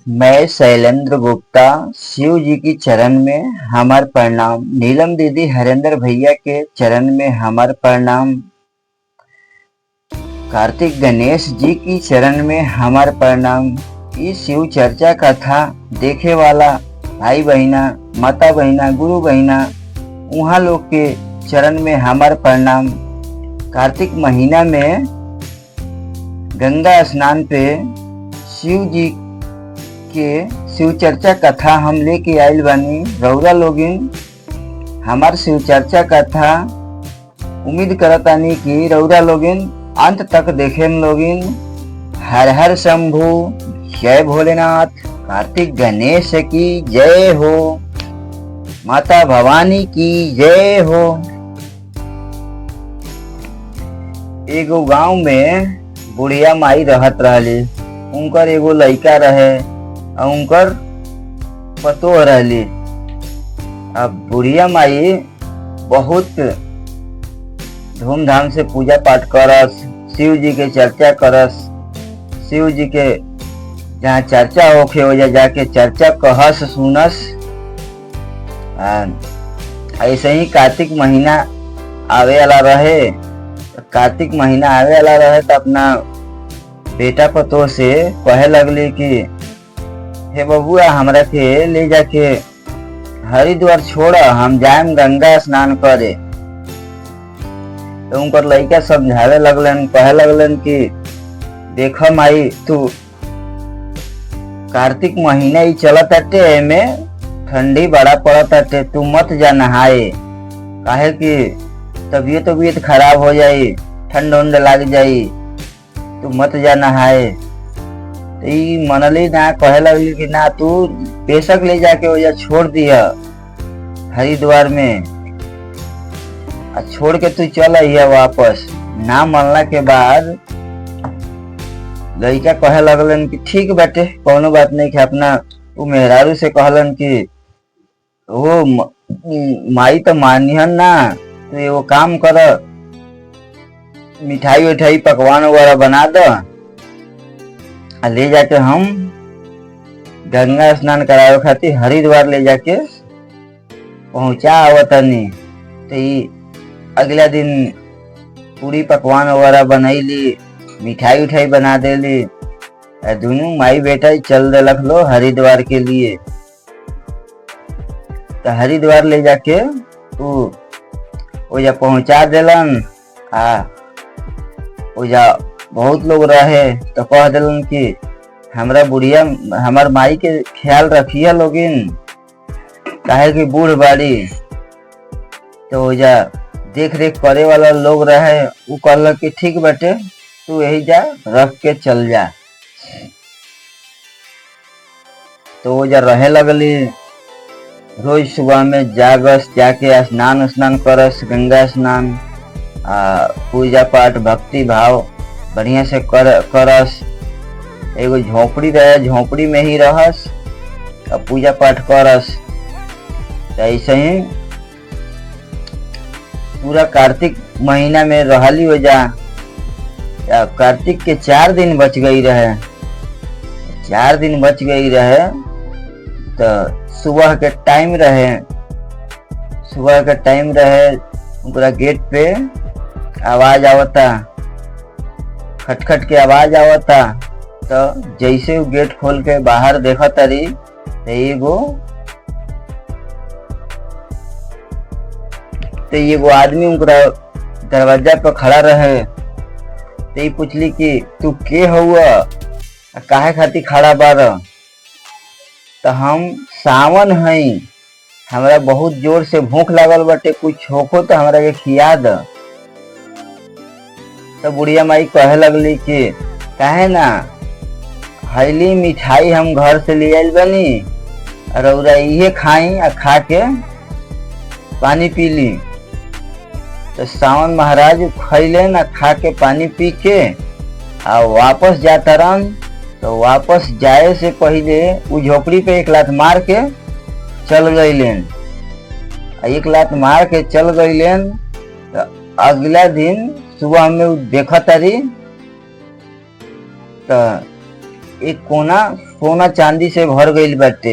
मैं शैलेंद्र गुप्ता। शिव जी की चरण में हमार प्रणाम। नीलम दीदी, हरेंद्र भैया के चरण में हमार प्रणाम। कार्तिक गणेश जी की चरण में हमार प्रणाम। इस शिव चर्चा कथा देखे वाला भाई बहिना, माता बहिना, गुरु बहिना, उहाँ लोग के चरण में हमार प्रणाम। कार्तिक महीना में गंगा स्नान पे शिव जी के शिव चर्चा कथा हम लेके आइल बानी। रउरा लोगिन हमार शिव चर्चा कथा उम्मीद करतानी कि रउरा लोगिन अंत तक देखें लोगिन। हर हर शंभु, जय भोलेनाथ। कार्तिक गणेश की जय हो, माता भवानी की जय हो। एगो गांव में बुढ़िया माई रहत रहली। उनकर एगो लइका रहे और उनकर पतोह रहली। अब बुढ़िया माई बहुत धूमधाम से पूजा पाठ करस, शिव जी के चर्चा करस। शिव जी के जहाँ चर्चा होखे हो जाके चर्चा कहस सुनस। ऐसे ही कार्तिक महीना आवे वाला रहे। कार्तिक महीना आवे वाला रहे तो अपना बेटा पतोह से कहे लगली कि हे बबुआ, हमरा के ले जाके हरिद्वार छोड़, हम जाएम गंगा स्नान करे। तो उनकर लइका समझावे लगलन, कहे लगलन कि देख माई, तू कार्तिक महीना ही चलत आटे, एमे ठंडी बड़ा पड़त आटे, तू मत जा नहाए। काहे कि तबीयत खराब हो जाई, ठंड उंड लग जाई, तू मत जा नहाए। तो ई मनली ना, कहे लगली कि ना, तू बेशक ले जाके हो जा छोड़ दिया हरिद्वार में, छोड़ के तू चल आइया वापस। ना मनला के बाद लइका कहे लगलन कि ठीक बाटे, कोनो बात नहीं। कि अपना वो मेहरारू से कहलन कि वो माई तो मानिहन ना, तो एगो काम कर, मिठाई उठाई पकवान वगैरह बना दो, ले जाके हम गंगा स्नान करावे खातिर हरिद्वार ले जाके पहुंचा आवतनी। तो अगला दिन पूरी पकवान वगैरह बनैली, मिठाई उठाई बना देली। दोनों माई बेटा चल देलक लो हरिद्वार के लिए। तो हरिद्वार ले जाके ओजा पहुंचा देलन। ओजा बहुत लोग रहे तो कह दिलन कि हमरा बुढ़िया, हमार माई के ख्याल रखिया लोगिन, काहे कि बूढ़ बाड़ी। तो ओजा देख रेख करे वाला लोग रहे। वो कहलक कि ठीक बाटे, तू यही जा रख के चल जा। तो ओजा रहे लगली। रोज सुबह में जागस, जाके स्नान करस, गंगा स्नान, पूजा पाठ भक्ति भाव बढ़िया से करस। एगो झोपड़ी रहे, झोपड़ी में ही रहस और पूजा पाठ करस। ऐसे ही पूरा कार्तिक महीना में रहली हो जा। कार्तिक के 4 दिन बच गई रहे। 4 दिन बच गई रहे तो सुबह के टाइम रहे। उनका गेट पे आवाज आवता, खटखट के आवाज आवता। तो जैसे वो गेट खोल के बाहर देखा तारी तो एगो आदमी उनका दरवाजा पर खड़ा रहे। तो पूछली कि तू के हुआ, काहे खातिर खड़ा बार? तो हम सावन हई, हमरा बहुत जोर से भूख लागल बाटे, कुछ होखो तो हमरा के खिया द। तो बुढ़िया माई कहे लगली कि काहे ना, हईली मिठाई हम घर से ले आइल बनी, और इहे खाई आ खा के पानी पी ली। तो सावन महाराज खैले ना, खा के पानी पी के आ वापस जाता रहन। तो वापस जाए से पहले वो झोपड़ी पे एक लात मार के चल गईलेन। एक लात मार के चल गईलेन। तो अगला दिन सुबह में देखा तारी तो एक कोना सोना चांदी से भर गईल बाटे।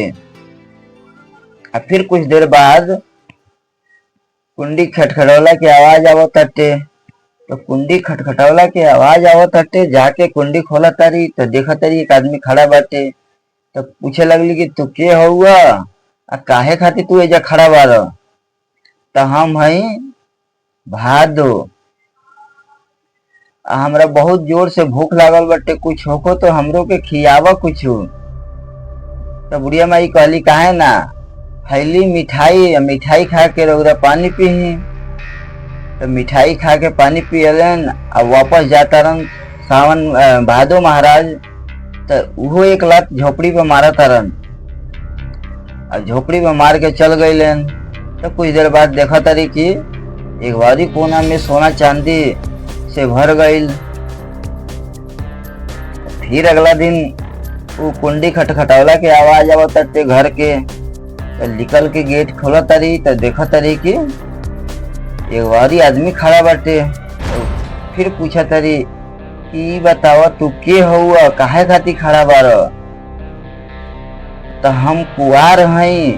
फिर कुछ देर बाद कुंडी खटखटौला के आवाज आवत ताटे। तो कुंडी खटखटौला के आवाज आवत हटे, जाके कुंडी खोला तारी तो देखा तारी एक आदमी खड़ा बाटे। तो पूछे लगली कि तू के हुआ, काहे खातिर तू एजा खड़ा बार? तो हम हई भादो, हमरा बहुत जोर से भूख लागल बाटे, कुछ होको तो हमरो के खियावा कुछ। तो बुढ़िया माई कहली काहे ना, खैली मिठाई, मिठाई खा के रउरा पानी पीही। तो मिठाई खा के पानी पियलन और वापस जाता रन सावन भादो महाराज। तो वो एक लात झोपड़ी पे मारा तारन और झोपड़ी पे मार के चल गईलन। तो कुछ देर बाद देखा तारी कि एक बारी कोना में सोना चांदी से भर गईल। फिर अगला दिन वो कुंडी खटखटौला के आवाज आवत ताटे घर के। तो निकल के गेट खोला तारी तो देखा तारी कि एक बारी आदमी खड़ा बाटे। तो फिर पूछा तारी कि बतावा तू के हुआ, काहे खातिर खड़ा बार? तो हम कुआर हई,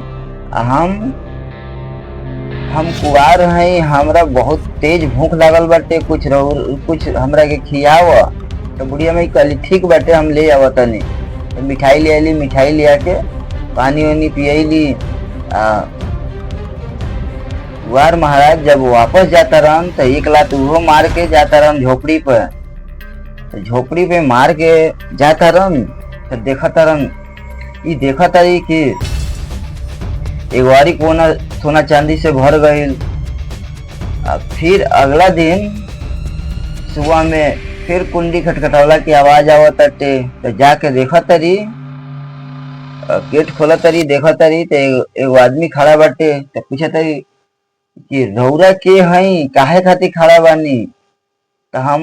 हम कुआर हई, हमरा बहुत तेज भूख लागल बाटे, कुछ हमरा के खियाव। तो बुढ़िया में कहली ठीक बाटे, हम ले आवतनी। तो मिठाई ले आली, मिठाई ले आके पानी वानी पियली। कुआर महाराज जब वापस जाता रहन तो एक लात वो मार के जाता रहन झोपड़ी पे। तो झोपड़ी पे मार के जाता रहन तो देखता रहन, ये देखा तारी कि एक बारी कोना सोना चांदी से भर गईल। फिर अगला दिन सुबह में फिर कुंडी खटखटौला की आवाज आवत ताटे। तो जाके देखा तारी, गेट खोला तारी, देखा तारी तो एगो आदमी खड़ा बाटे। तो पूछा तारी कि रउरा के हई, काहे खातिर खड़ा बानी? तो हम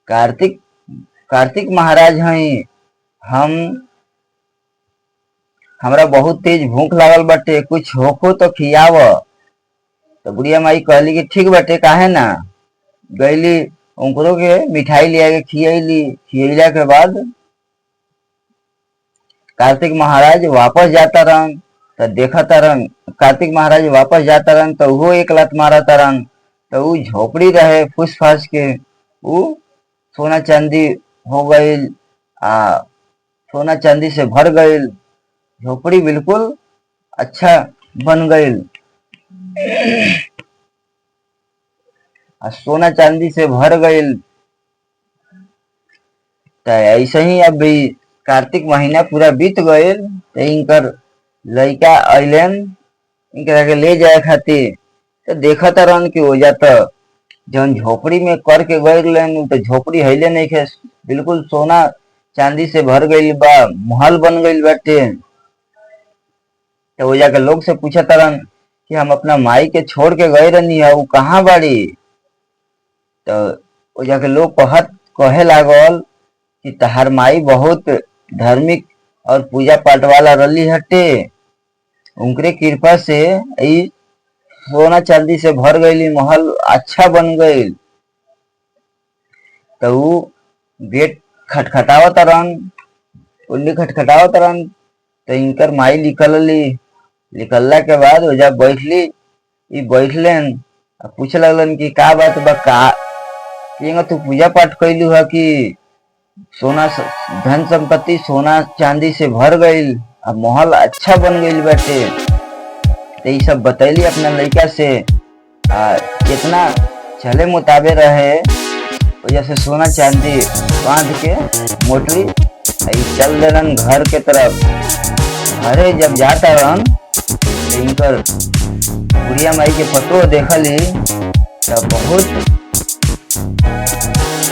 कार्तिक महाराज हई, हमरा बहुत तेज भूख लागल बाटे, कुछ होको तो खियाव। तो बुढ़िया माई कहली कि ठीक बाटे, काहे ना। गईली उनको के मिठाई ले आके खियली। खियला के बाद कार्तिक महाराज वापस जाता रहन तो देखता रहन, कार्तिक महाराज वापस जाता रहन तो वो एक लात मारा तरन। तो वो झोपड़ी रहे फूस फास के, वो सोना चांदी हो गई, सोना चांदी से भर गई, झोपड़ी बिल्कुल अच्छा बन गई। सोना चांदी से भर गई। तो ऐसे ही अब भी कार्तिक महीना पूरा बीत गए। तो इनकर लड़का अलन इनकरा के ले जाए खातिर। तो देखता रहन कि हो जाता जौन झोपड़ी में करके गए तो झोपड़ी हिले नहीं खे, बिल्कुल सोना चांदी से भर गई बा, महल बन गई बाटे। तो वो जाके लोग से पूछा तरन कि हम अपना माई के छोड़ के गए रहनी है, वो कहाँ बाड़ी? तो वो जाके लोग कहे लागल कि तहार माई बहुत धार्मिक और पूजा पाठ वाला रली हटे, उनके कृपा से ई सोना चांदी से भर गई, महल अच्छा बन गई। तो वो गेट खटखटावत रहन, कुंडी खटखटावत रहन। तो इनकर माई निकलला के बाद वो जब बैठलन पूछे लगलन कि का बात बा, का तू पूजा पाठ कैलू है कि सोना धन संपत्ति सोना चांदी से भर गई, अब महल अच्छा बन गई बाटे। तो ये सब बतैली अपना लड़का से। कितना चले मुताबिक रहे वजह से सोना चांदी बांध के मोटरी चल देलन घर के तरफ। घरे जब जाता रहन तो इनकर बुढ़िया माई के पतो देखली तो बहुत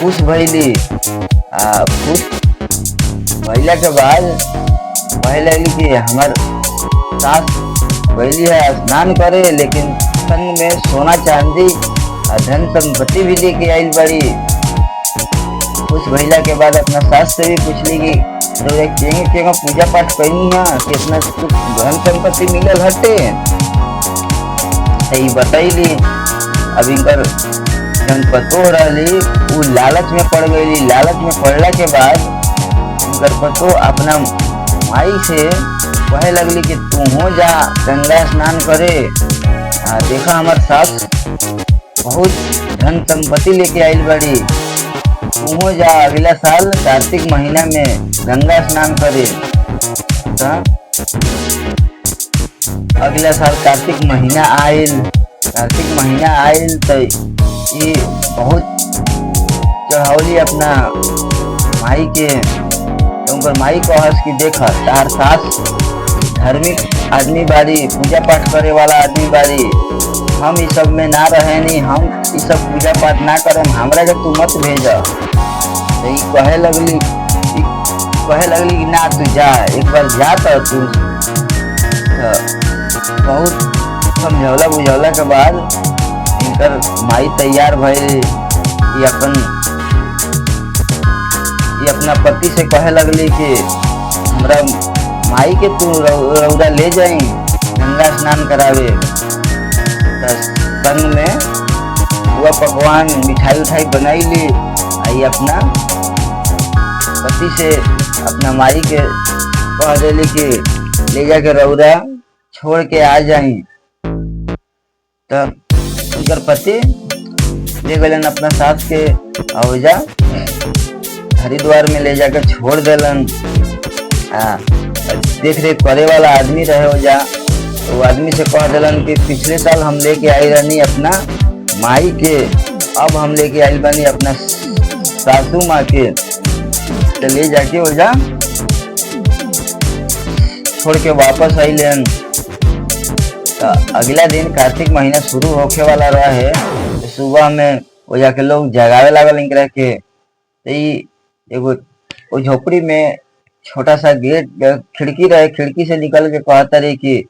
खुश भैली। खुश भैला के बाद कहे लगली कि हमार सास गईली है स्नान करे, लेकिन संग में सोना चांदी धन संपत्ति भी लेके आई बड़ी। खुश भैला के बाद अपना सास से भी पूछली कि तो पूजा पाठ करनी है, कितना धन संपत्ति मिलल हटे। तो बतैली। अब इनकर जन पतो रही वो लालच में पड़ गई। लालच में पड़ला के बाद इनकर पतो अपना माई से कहे लगली कि तू हो जा गंगा स्नान करे। देखा हमार सास बहुत धन संपत्ति लेके आइल बड़ी, तू हो जा अगला साल कार्तिक महीना में गंगा स्नान करे। अगला साल कार्तिक महीना आयल तो ये बहुत चढ़ौली अपना माई के। तो उनकर माई कहस कि देख तार सास धार्मिक आदमी बारी, पूजा पाठ करे वाला आदमी बारी, हम इस सब में ना रहे नहीं, हम इस सब पूजा पाठ ना करम, हमरा के तू मत भेज। तो कहे लगली कि ना तू जा, एक बार जा तो तू। बहुत समझौला बुझौला के बाद इनकर माई तैयार भइल। ये अपना पति से कहे लगली कि हमरा माई के तू रौदा ले जाई गंगा स्नान करावे। संग में हुआ पकवान मिठाई उठाई बनैली। आई अपना पति से अपना माई के कह देली कि ले जाके रौदा छोड़ के आ जाई। तब उनकर पति ले गलन अपना सास के औजा हरिद्वार में ले जाकर छोड़ देलन। देख रेख करे वाला आदमी रहे हो जा, तो वो आदमी से कह देलन कि पिछले साल हम लेके आई रहनी अपना माई के, अब हम लेके आई बनी अपना सासू माँ के, तो ले जाके हो जा छोड़ के वापस आई लेन। तो अगला दिन कार्तिक महीना शुरू होके वाला रहे। तो सुबह में वो जाके लोग जगावे लागल इनकरा के। तो एगो झोपड़ी में छोटा सा गेट खिड़की रहे, खिड़की से निकल के कहता रही कि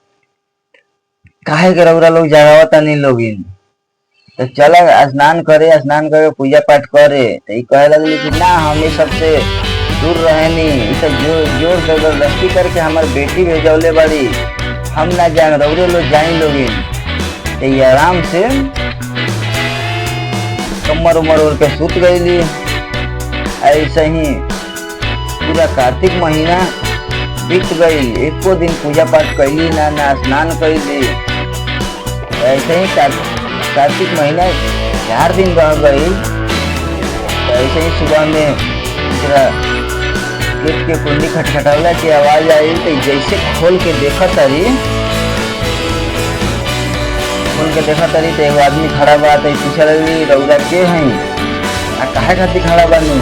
काहे के रउरा लोग जगावता नहीं लोगिन, तो चला स्नान करे पूजा पाठ करे। तो ये कहे लगली कि ना हम ये सबसे दूर रहे नहीं, सब जोर जबरदस्ती करके हमार बेटी भेजौले बड़ी, हम ना जाए, रउरे लोग जाई लोगिन। तो ये आराम से कमर उमर ओढ़ के सुत गईली। ऐसे ही पूरा कार्तिक महीना बीत गई, एको दिन पूजा पाठ कैली ना स्नान कैली। ऐसे ही कार्तिक महीना 4 दिन रह गई। तो ऐसे ही सुबह में पूरा गेट के कुंडी खटखटावला की आवाज आई। तो जैसे खोल के देखा तारी तो एगो आदमी खड़ा बा। तो पूछा लगी रउरा के हैं आ काहे खातिर खड़ा बानी।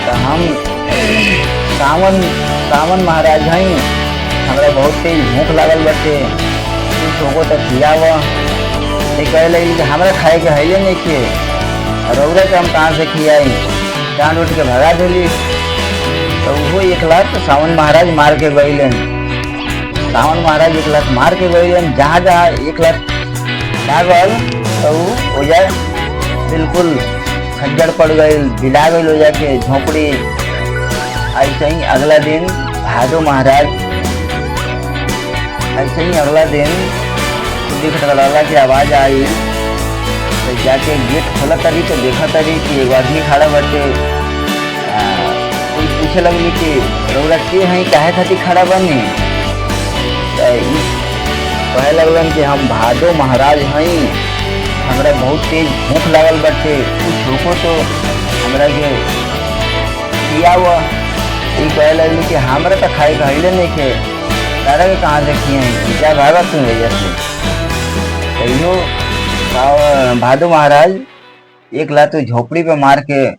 तो हम सावन महाराज हैं, हमरा बहुत तेज भूख लागल बाटे, कुछ होगो तो खियाव। कहे लगी कि हमरा खाए के है नहीं के, रउरा के हम कहाँ से खियाई, डांट उठ के भगा देली। तो वो 1 लाख सावन महाराज मार के गईलन। सावन महाराज 1 लाख मार के गईलन। जहाँ 1 लाख लागल तो वो जाए बिल्कुल खज्जर पड़ गई, बिला गई हो जाके झोपड़ी। ऐसे ही अगला दिन भादो महाराज, ऐसे ही अगला दिन कुंडी खटखटाला की आवाज आई। तो जाके गेट खोला तरी तो देखा तरी कि एगो आदमी खड़ा बाटे। कोई पूछे लगली कि रउरा के हैं, काहे खातिर खड़ा बनी। कहे लगलन कि हम भादो महाराज हैं, हमरा बहुत तेज भूख लागल बाटे, कुछ होको तो हमरा के खियाव। ये कहे लगली कि हमरा तो खाए कहले नहीं के, तारा के कहाँ से खियाई, क्या भागा तुम वजह से। तैयो भादो महाराज 1 लाख तो झोपड़ी पे मार के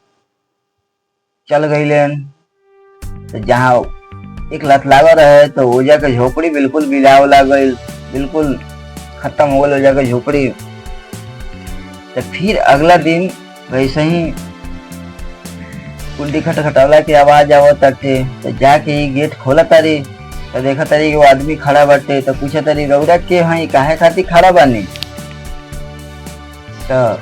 चल गईलन। तो जहाँ 1 लाख लागल रहे तो वो जाके झोपड़ी बिल्कुल बिलाव लाग गई, बिल्कुल खत्म हो गई हो जाके झोपड़ी। तो फिर अगला दिन वैसे ही कुंडी खटखटावला की आवाज आवत ताटे। तो जाके ही गेट खोला तारी तो देखा तारी कि वो आदमी खड़ा बाटे। तो पूछा तारी रउरा के हैं, काहे खातिर खड़ा बानी। तो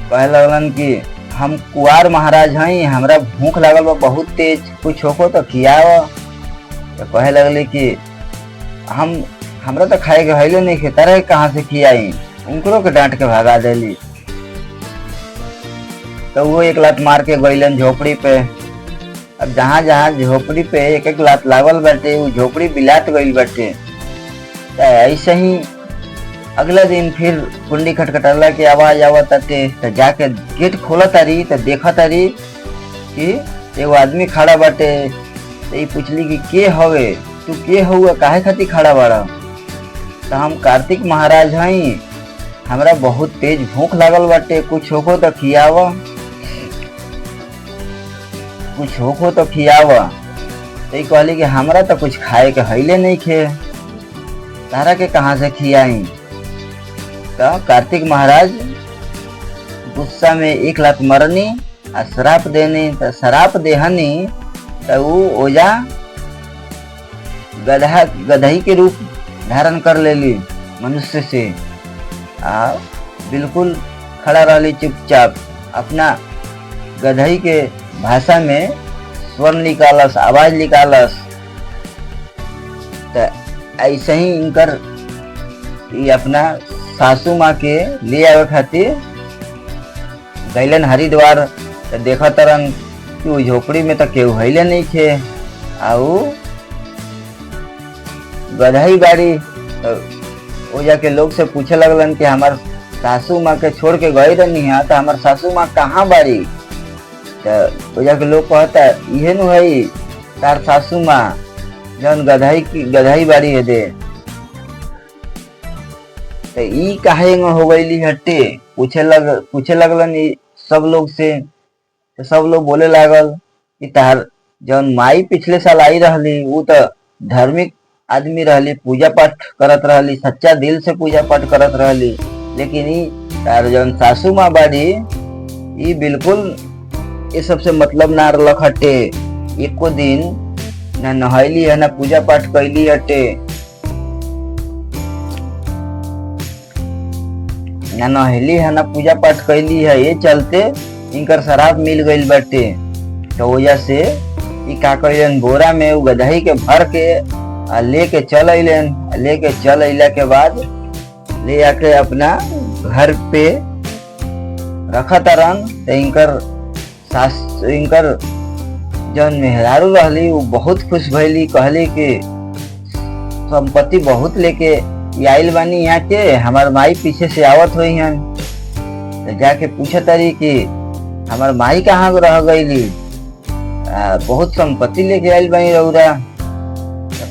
कहे लगलन कि हम कुआर महाराज हैं, हमरा भूख लागल बा बहुत तेज, कुछ होको तो खियाव। तो कहे लगले कि हमरा तो खाए के हईले नहीं खे, तारा कहाँ से खियाई। उनको के डांट के भगा देली। तो वो 1 लात मार के गईलन झोपड़ी पे। अब जहाँ जहाँ झोपड़ी पे एक एक लात लागल बाटे वो झोपड़ी बिलात गईल बाटे। त ऐसे ही अगला दिन फिर कुंडी खटखटाला के आवाज आवत ताटे। त जाके गेट खोला तारी त देखा तारी कि एगो आदमी खड़ा बाटे। तो ये पूछली कि के हवे, तू के हुआ, काहे खातिर खड़ा बाड़ा? तो हम कार्तिक महाराज हई, हमरा बहुत तेज भूख लागल बाटे, कुछ होको तो खियावा, कुछ होको तो खियावा। तो कहली कि हमरा तो कुछ खाए के हईले नहीं खे, तारा के कहाँ से खियाई? तो कार्तिक महाराज गुस्सा में एक लात मरनी आ श्राप देनी। तो श्राप देहनी तो वो ओजा गधई के रूप धारण कर लेली मनुष्य से। आ बिल्कुल खड़ा रहली चुपचाप, अपना गधई के भाषा में स्वर निकालस, आवाज निकालस। तो ऐसे ही इनकर ये अपना सासू माँ के ले आवे खातिर गैलन हरिद्वार। तो देखा तरन कि वो झोपड़ी में तो केहू हईले नहीं थे, आऊ गधई बाड़ी। तो वो जाके लोग से पूछे लगलन कि हमार सासू माँ के छोड़ के गई रहनी है, तो हमार सासू माँ कहाँ बाड़ी? तो वो जाके लोग कहता इहे नु है तार सासू माँ जौन गधई बाड़ी है दे। तो ई काहे हो गईली हट्टे पूछे लगलन सब लोग से। तो सब लोग बोले लागल कि तार जौन माई पिछले साल आई रहली वो तो धार्मिक आदमी रहली, पूजा पाठ करत रहली, सच्चा दिल से पूजा पाठ करत रहली। लेकिन ई तार जौन सासू माँ बाड़ी ई बिल्कुल ये सबसे मतलब ना रख हटे। एको दिन ना नहैली है ना पूजा पाठ कैली हटे, ना नहैली है ना पूजा पाठ कैली है। ये चलते इनकर शराब मिल गईल बाटे। तो वजह से ई का कइलन, बोरा में उ गधई के भर के लेके चल अइलन। लेके चल अइला के बाद ले आके अपना घर पे रखा तरन। तो इनकर जौन मेहरारू रहली वो बहुत खुश भइली, कहली कि संपत्ति बहुत लेके आइल बानी यहाँ के, हमार माई पीछे से आवत हुई हैं। तो जाके पूछे तारी कि हमार माई कहाँ रह गईली, बहुत संपत्ति लेके आइल बानी रउरा। तो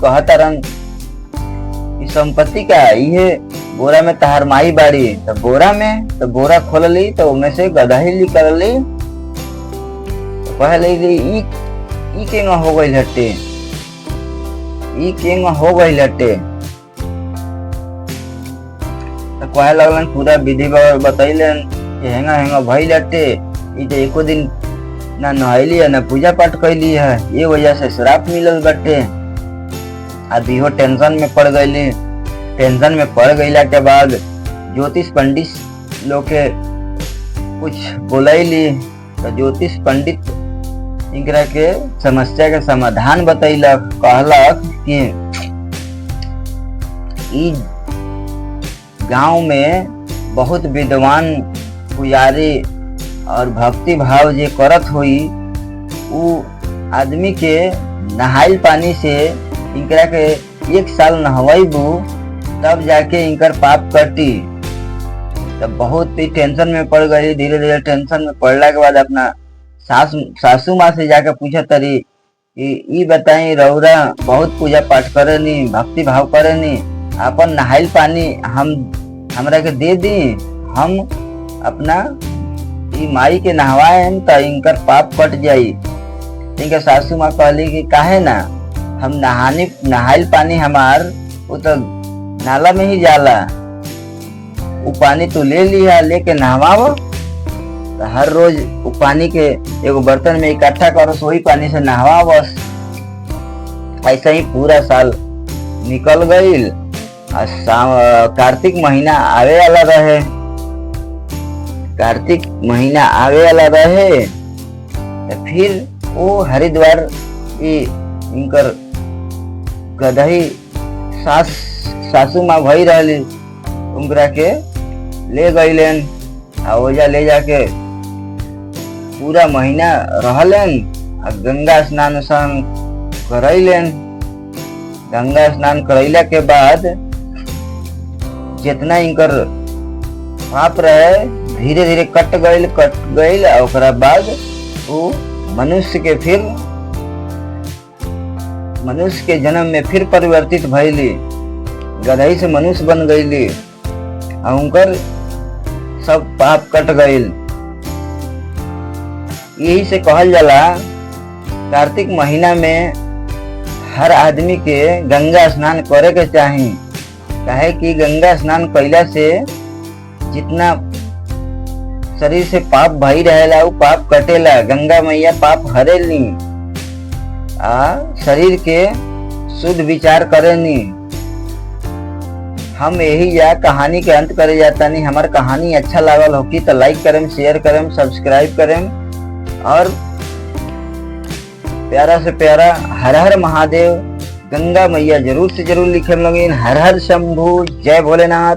कहतारन कि संपत्ति का इहे बोरा में तहार माई बाड़ी। तो बोरा खोलली तो उनमें से गधई निकलली। तो कहले ई केंगा हो गई हट्टे, ई केंगा हो गई हट्टे। तो कहे लगलन पूरा विधि बतैलन कि हेंगा भइल हट्टे। ई तो एको दिन ना नहैली है ना पूजा पाठ कैली है, ये वजह से श्राप मिलल बाटे। अभी हो टेंशन में पड़ गईली। टेंशन में पड़ गईला के बाद ज्योतिष पंडित लोग के कुछ बोलैली। तो ज्योतिष पंडित इनकरा के समस्या के समाधान बतैलक। कहलक कि ई गांव में बहुत विद्वान पुजारी और भक्ति भाव जे करत हुई, उ आदमी के नहाइल पानी से इनकरा के 1 साल नहवाइबू तब जाके इनकर पाप कटी। तब बहुत ही टेंशन में पड़ गई। धीरे धीरे टेंशन में पड़ला के बाद अपना सासू माँ से जाकर पूछा तरी कि ई बताई रउरा बहुत पूजा पाठ करेनी, भक्ति भाव करेनी, अपन नहाइल पानी हमरा के दे दी, हम अपना ई माई के नहवाएम तो इनकर पाप कट जाई। इनके सासू माँ कहली कि काहे ना, हम नहाइल पानी हमार वो तो नाला में ही जाला, वो पानी तो ले लिया, लेके नहवाओ। तो हर रोज वो पानी के एगो बर्तन में इकट्ठा करो, वही पानी से नहवा बस। ऐसा ही पूरा साल निकल गईल। कार्तिक महीना आवे वाला रहे। कार्तिक महीना आवे वाला रहे तो फिर वो हरिद्वार इनकर गधई सासू माँ भई रहली, उनकरा के ले गईलन। ओजा ले जाके पूरा महीना रहलन। गंगा स्नान करैलन। गंगा स्नान करैला के बाद जितना इनकर पाप रहे धीरे धीरे कट गईल। ओकरा बाद वो मनुष्य के जन्म में फिर परिवर्तित भइली, गधई से मनुष्य बन गईली और उनकर सब पाप कट गईल। यही से कहल जाला कार्तिक महीना में हर आदमी के गंगा स्नान करे के चाही। काहे कि गंगा स्नान कइला से जितना शरीर से पाप भई रहेला वो पाप कटेला। गंगा मैया पाप हरेली शरीर के शुद्ध विचार करेनी। हम यही या कहानी के अंत करे जाता नहीं। हमार कहानी अच्छा लागल होगी तो लाइक करें, शेयर करें, सब्सक्राइब करें और प्यारा से प्यारा हर हर महादेव गंगा मैया जरूर से जरूर लिखे लगे। हर हर शंभू, जय भोलेनाथ।